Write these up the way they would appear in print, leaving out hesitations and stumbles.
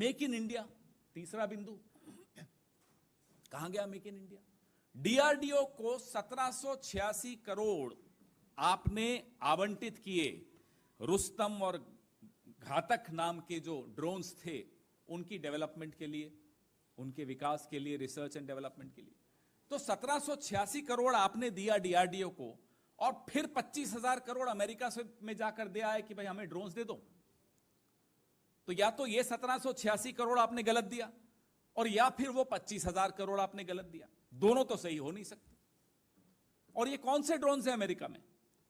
Make in India, तीसरा बिंदु, कहां गया मेक इन इंडिया? डीआरडीओ को 1786 करोड़ आपने आवंटित किए रुस्तम और घातक नाम के जो ड्रोन्स थे उनकी डेवलपमेंट के लिए, उनके विकास के लिए, रिसर्च एंड डेवलपमेंट के लिए। तो 1786 करोड़ आपने दिया डीआरडीओ को, और फिर 25,000 करोड़ अमेरिका से में जाकर दिया है कि भाई हमें ड्रोन्स दे दो। तो या तो ये 1786 करोड़ आपने गलत दिया, और या फिर वो 25,000 करोड़ आपने गलत दिया। दोनों तो सही हो नहीं सकते। और ये कौन से ड्रोन्स हैं अमेरिका में?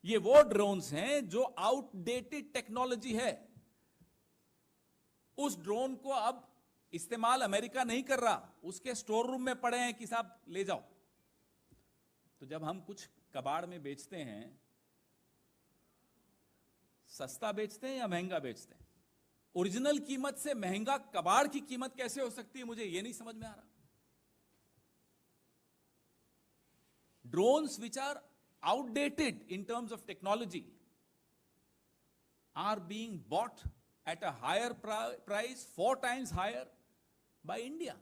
ये वो ड्रोन्स हैं जो आउटडेटेड टेक्नोलॉजी है। उस ड्रोन को अब इस्तेमाल अमेरिका नहीं कर रहा, उसके स्टोर रूम में पड़े हैं कि साहब ले जाओ। तो जब हम कुछ कबाड़ में बेचते हैं, सस्ता बेचते हैं या महंगा बेचते हैं? ओरिजिनल कीमत से महंगा कबाड़ की कीमत कैसे हो सकती है, मुझे यह नहीं समझ में आ रहा। Drones which are outdated in terms of technology are being bought at a higher price, 4 times higher by India.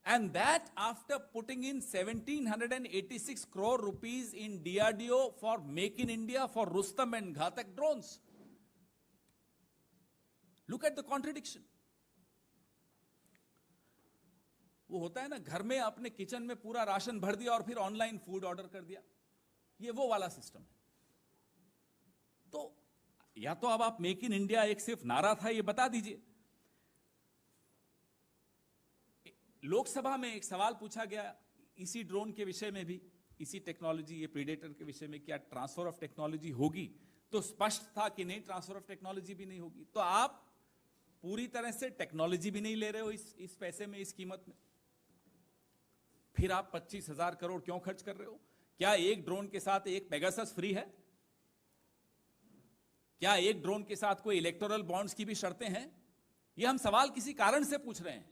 And that after putting in 1,786 crore rupees in DRDO for Make in India for Rustam and Ghatak drones. Look at the contradiction. वो होता है ना, घर में अपने kitchen में पूरा ration भर दिया और फिर ऑनलाइन फूड ऑर्डर कर दिया, ये वो वाला सिस्टम है। तो या तो अब आप मेक इन इंडिया एक सिर्फ नारा था ये बता दीजिए। लोकसभा में एक सवाल पूछा गया इसी ड्रोन के विषय में भी, इसी टेक्नोलॉजी, ये प्रीडेटर के विषय में, क्या ट्रांसफर ऑफ टेक्नोलॉजी होगी? तो स्पष्ट था कि नहीं, ट्रांसफर ऑफ टेक्नोलॉजी भी नहीं होगी। तो आप पूरी तरह से टेक्नोलॉजी भी नहीं ले रहे हो इस पैसे में, इस कीमत में। फिर आप 25,000 करोड़ क्यों खर्च कर रहे हो? क्या एक ड्रोन के साथ एक पेगासस फ्री है? क्या एक ड्रोन के साथ कोई इलेक्टोरल बॉन्ड्स की भी शर्तें हैं? ये हम सवाल किसी कारण से पूछ रहे हैं।